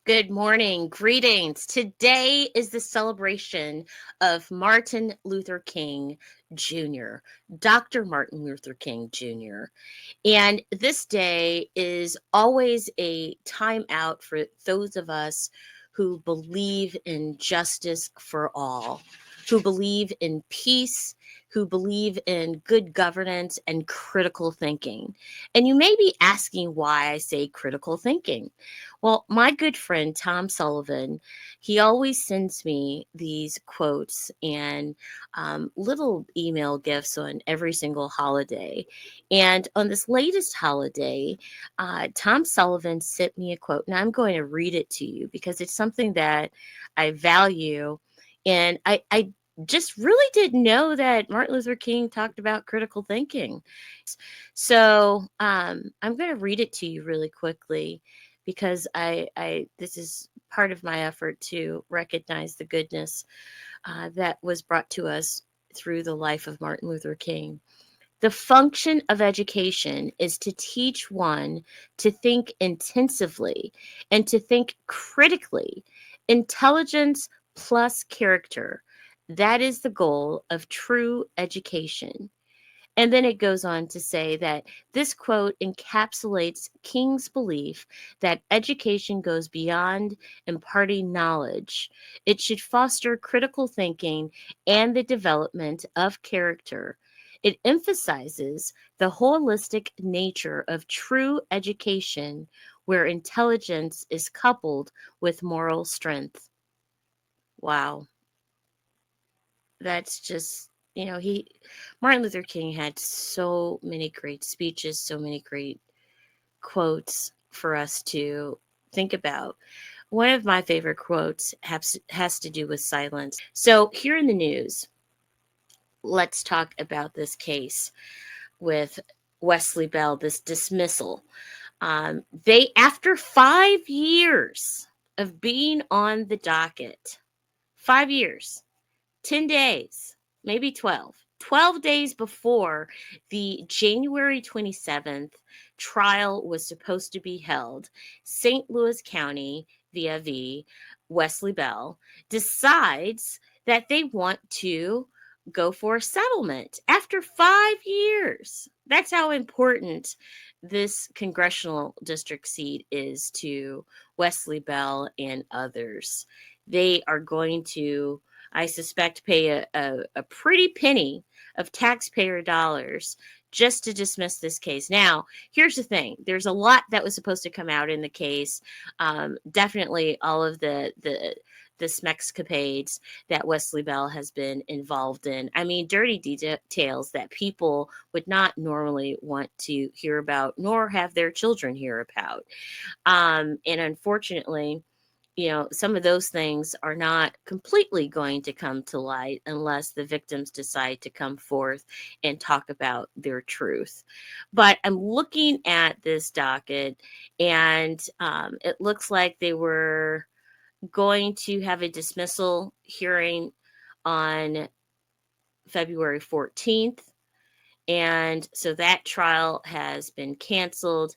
Good morning. Greetings. Today is the celebration of Martin Luther King Jr., Dr. Martin Luther King Jr. And this day is always a time out for those of us who believe in justice for all, who believe in peace, who believe in good governance and critical thinking. And you may be asking why I say critical thinking. Well, my good friend Tom Sullivan, he always sends me these quotes and little email gifts on every single holiday. And on this latest holiday, Tom Sullivan sent me a quote, and I'm going to read it to you because it's something that I value. And I just really didn't know that Martin Luther King talked about critical thinking. So I'm going to read it to you really quickly because I this is part of my effort to recognize the goodness that was brought to us through the life of Martin Luther King. The function of education is to teach one to think intensively and to think critically. Intelligence plus character. That is the goal of true education. And then it goes on to say that this quote encapsulates King's belief that education goes beyond imparting knowledge. It should foster critical thinking and the development of character. It emphasizes the holistic nature of true education where intelligence is coupled with moral strength. Wow. That's just, he Martin Luther King had so many great speeches, so many great quotes for us to think about. One of my favorite quotes has to do with silence. So here in the news, let's talk about this case with Wesley Bell, this dismissal. They, after 5 years of being on the docket, 5 years, 10 days, maybe 12 days before the January 27th trial was supposed to be held, St. Louis County, via Wesley Bell, decides that they want to go for a settlement after 5 years. That's how important this congressional district seat is to Wesley Bell and others. They are going to, I suspect, pay a pretty penny of taxpayer dollars just to dismiss this case. Now, here's the thing: there's a lot that was supposed to come out in the case. Definitely, all of the smexcapades that Wesley Bell has been involved in. I mean, dirty details that people would not normally want to hear about, nor have their children hear about. And unfortunately, some of those things are not completely going to come to light unless the victims decide to come forth and talk about their truth. But I'm looking at this docket, and it looks like they were going to have a dismissal hearing on February 14th. And so that trial has been canceled.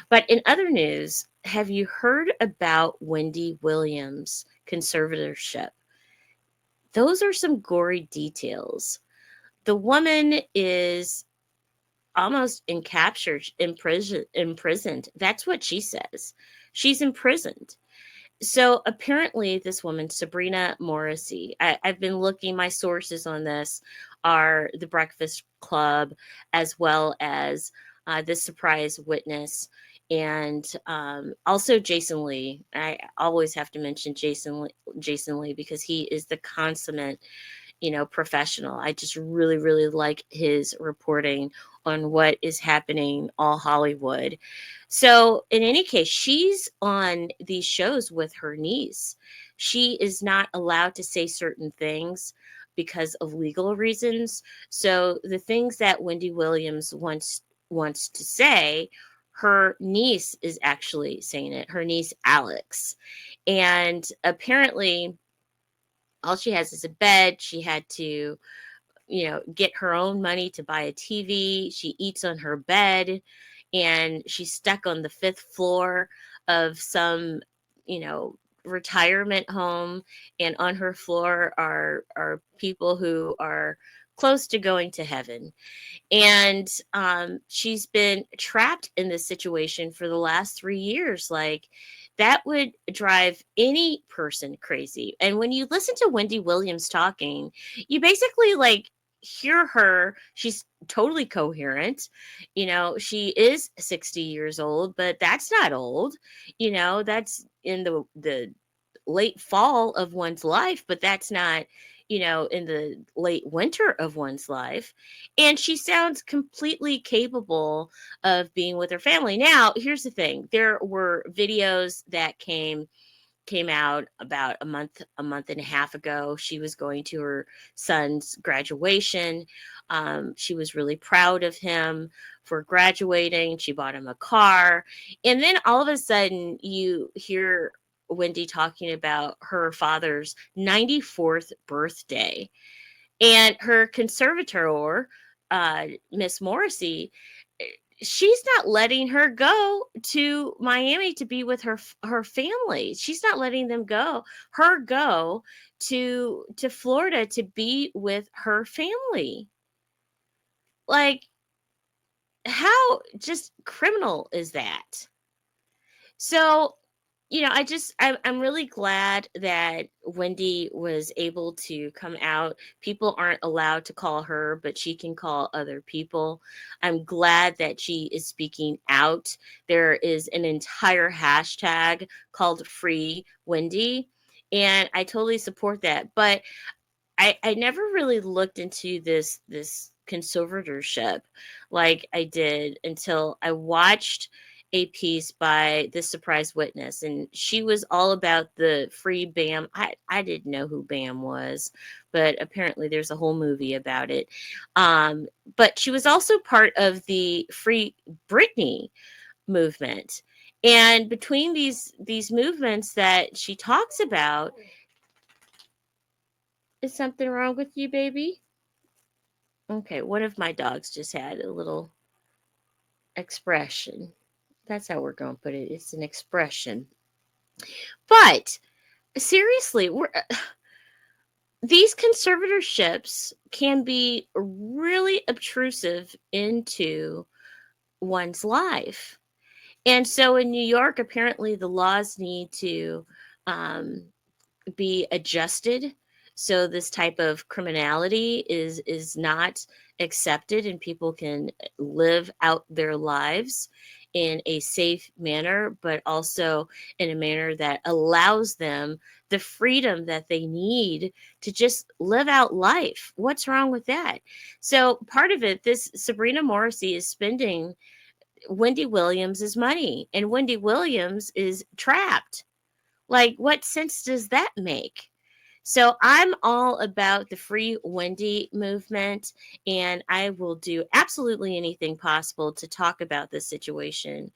But in other news, have you heard about Wendy Williams' conservatorship? Those are some gory details. The woman is almost imprisoned. That's what she says. She's imprisoned. So apparently, this woman, Sabrina Morrissey, I've been looking, my sources on this are the Breakfast Club, as well as the surprise witness, and also Jason Lee. I always have to mention Jason Lee because he is the consummate, professional. I just really, really like his reporting on what is happening all Hollywood. So, in any case, she's on these shows with her niece. She is not allowed to say certain things because of legal reasons. So, the things that Wendy Williams wants to say, her niece is actually saying it. Her niece Alex, and apparently all she has is a bed. She had to, get her own money to buy a TV. She eats on her bed, and she's stuck on the fifth floor of some retirement home, and on her floor are people who are close to going to heaven. And she's been trapped in this situation for the last 3 years. Like, that would drive any person crazy. And when you listen to Wendy Williams talking, you basically like hear her. She's totally coherent. She is 60 years old, but that's not old. That's in the late fall of one's life, but that's not, in the late winter of one's life. And she sounds completely capable of being with her family. Now, here's the thing. There were videos that came out about a month and a half ago. She was going to her son's graduation. She was really proud of him for graduating. She bought him a car. And then all of a sudden you hear Wendy talking about her father's 94th birthday, and her conservator, Miss Morrissey, she's not letting her go to Miami to be with her family. She's not letting them go to Florida to be with her family. Like, how just criminal is that? So, I'm really glad that Wendy was able to come out. People aren't allowed to call her, but she can call other people. I'm glad that she is speaking out. There is an entire hashtag called Free Wendy, and I totally support that. But I never really looked into this conservatorship like I did until I watched a piece by this surprise witness, and she was all about the free Bam. I didn't know who Bam was, but apparently there's a whole movie about it. But she was also part of the Free Britney movement. And between these movements that she talks about, is something wrong with you, baby? Okay, one of my dogs just had a little expression. That's how we're going to put it. It's an expression. But seriously, these conservatorships can be really obtrusive into one's life. And so in New York, apparently the laws need to um, be adjusted, so this type of criminality is not accepted, and people can live out their lives in a safe manner, but also in a manner that allows them the freedom that they need to just live out life. What's wrong with that? So part of it, this Sabrina Morrissey is spending Wendy Williams's money, and Wendy Williams is trapped. Like, what sense does that make? So I'm all about the Free Wendy movement, and I will do absolutely anything possible to talk about this situation.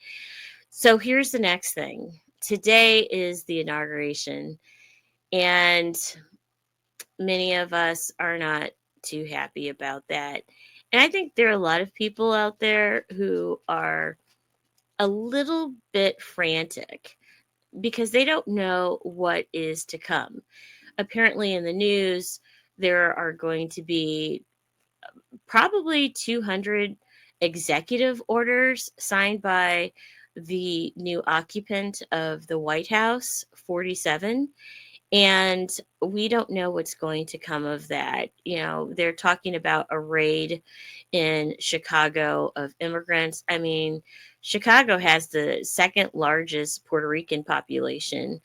So here's the next thing. Today is the inauguration, and many of us are not too happy about that. And I think there are a lot of people out there who are a little bit frantic because they don't know what is to come. Apparently, in the news, there are going to be probably 200 executive orders signed by the new occupant of the White House, 47. And we don't know what's going to come of that. They're talking about a raid in Chicago of immigrants. I mean, Chicago has the second largest Puerto Rican population.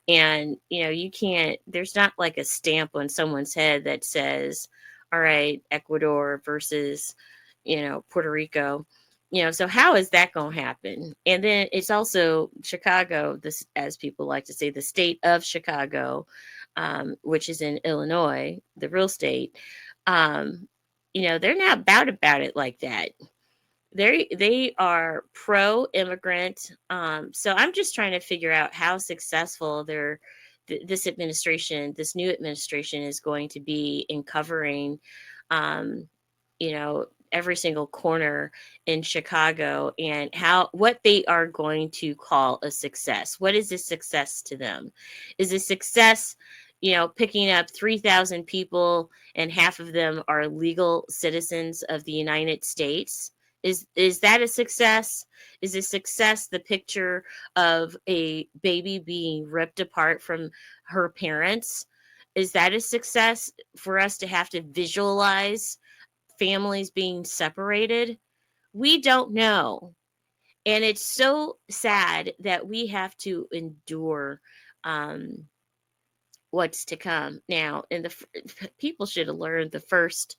And, you can't, there's not like a stamp on someone's head that says, all right, Ecuador versus, Puerto Rico. So how is that going to happen? And then it's also Chicago, this, as people like to say, the state of Chicago, which is in Illinois, the real state. They're not about it like that. They are pro immigrant. So I'm just trying to figure out how successful this new administration is going to be in covering, um, every single corner in Chicago, and what they are going to call a success. What is a success to them? Is a success, picking up 3,000 people and half of them are legal citizens of the United States? Is that a success? Is a success the picture of a baby being ripped apart from her parents? Is that a success for us to have to visualize families being separated? We don't know. And it's so sad that we have to endure um, what's to come now. And people should have learned the first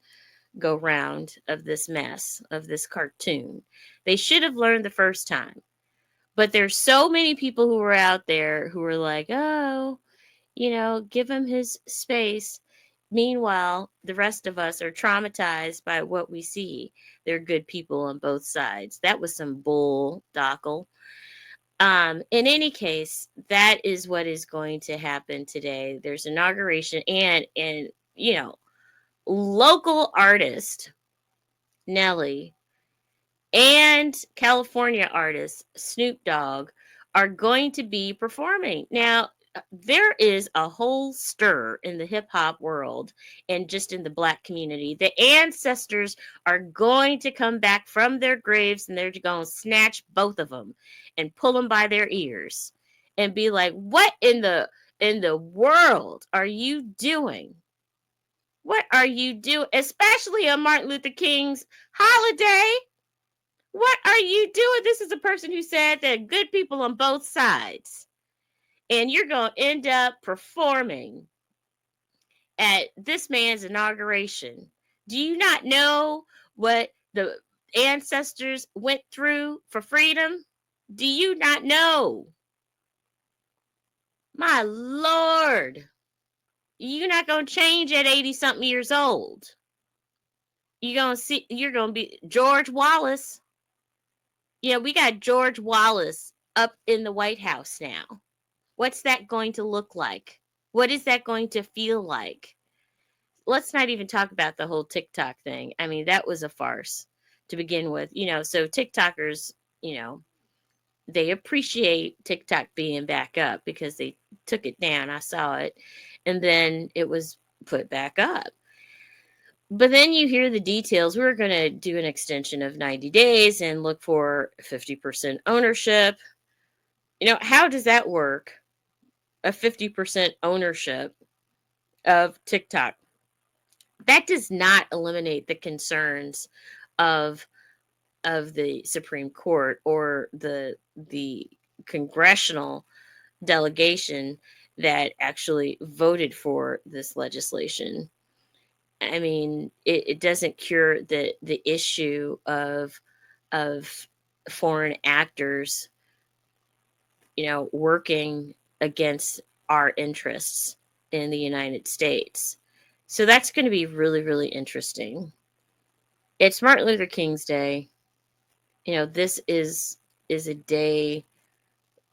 go round of this mess, of this cartoon. They should have learned the first time. But there's so many people who are out there who are like, oh, give him his space. Meanwhile, the rest of us are traumatized by what we see. They're good people on both sides. That was some bull, Dockle. In any case, that is what is going to happen today. There's inauguration and local artist Nelly and California artist Snoop Dogg are going to be performing. Now, there is a whole stir in the hip hop world and just in the Black community. The ancestors are going to come back from their graves and they're going to snatch both of them and pull them by their ears and be like, "What in the world are you doing? What are you doing? Especially on Martin Luther King's holiday. What are you doing?" This is a person who said that good people on both sides. And you're going to end up performing at this man's inauguration. Do you not know what the ancestors went through for freedom? Do you not know? My Lord. You're not going to change at 80 something years old. You're going to be George Wallace. Yeah, we got George Wallace up in the White House now. What's that going to look like? What is that going to feel like? Let's not even talk about the whole TikTok thing. I mean, that was a farce to begin with. So TikTokers, they appreciate TikTok being back up because they took it down. I saw it. And then it was put back up. But then you hear the details. We're going to do an extension of 90 days and look for 50% ownership. How does that work? A 50% ownership of TikTok. That does not eliminate the concerns of the Supreme Court or the congressional delegation that actually voted for this legislation. I mean, it doesn't cure the issue of foreign actors, working against our interests in the United States. So that's going to be really, really interesting. It's Martin Luther King's Day. This is a day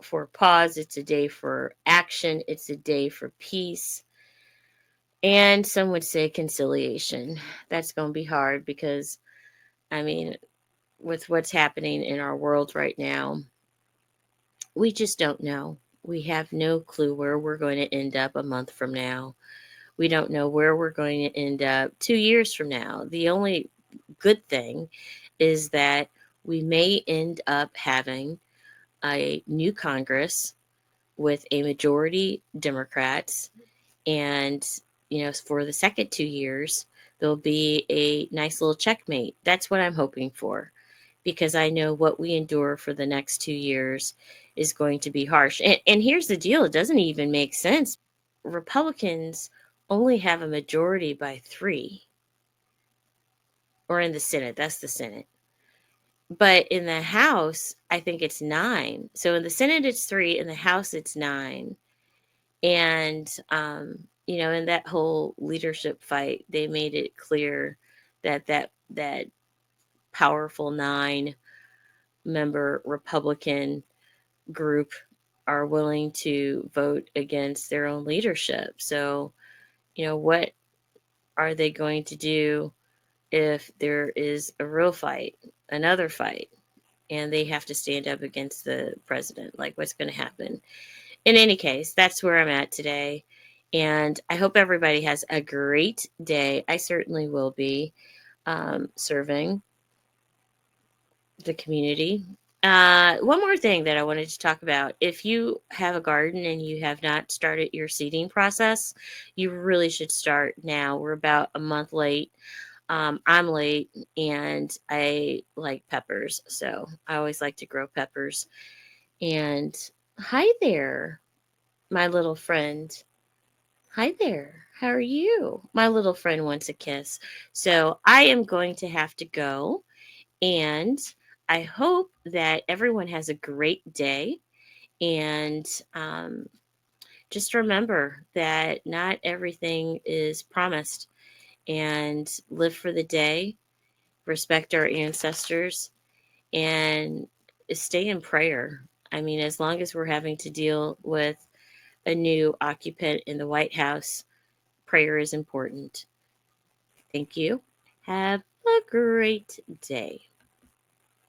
for pause. It's a day for action. It's a day for peace. And some would say conciliation. That's going to be hard because, I mean, with what's happening in our world right now, we just don't know. We have no clue where we're going to end up a month from now. We don't know where we're going to end up 2 years from now. The only good thing is that we may end up having a new Congress with a majority Democrats. And, for the second 2 years, there'll be a nice little checkmate. That's what I'm hoping for, because I know what we endure for the next 2 years is going to be harsh. And here's the deal. It doesn't even make sense. Republicans only have a majority by 3, or in the Senate. That's the Senate. But in the House, I think it's 9. So in the Senate, it's 3. In the House, it's 9. And, in that whole leadership fight, they made it clear that powerful 9-member Republican group are willing to vote against their own leadership. So, what are they going to do if there is a real fight, another fight, and they have to stand up against the president, like what's going to happen. In any case, that's where I'm at today. And I hope everybody has a great day. I certainly will be serving the community. One more thing that I wanted to talk about. If you have a garden and you have not started your seeding process, you really should start now. We're about a month late. I'm late and I like peppers, so I always like to grow peppers. And hi there, my little friend. Hi there. How are you? My little friend wants a kiss. So I am going to have to go. And I hope that everyone has a great day. And just remember that not everything is promised. And live for the day, respect our ancestors, and stay in prayer. I mean, as long as we're having to deal with a new occupant in the White House, prayer is important. Thank you. Have a great day.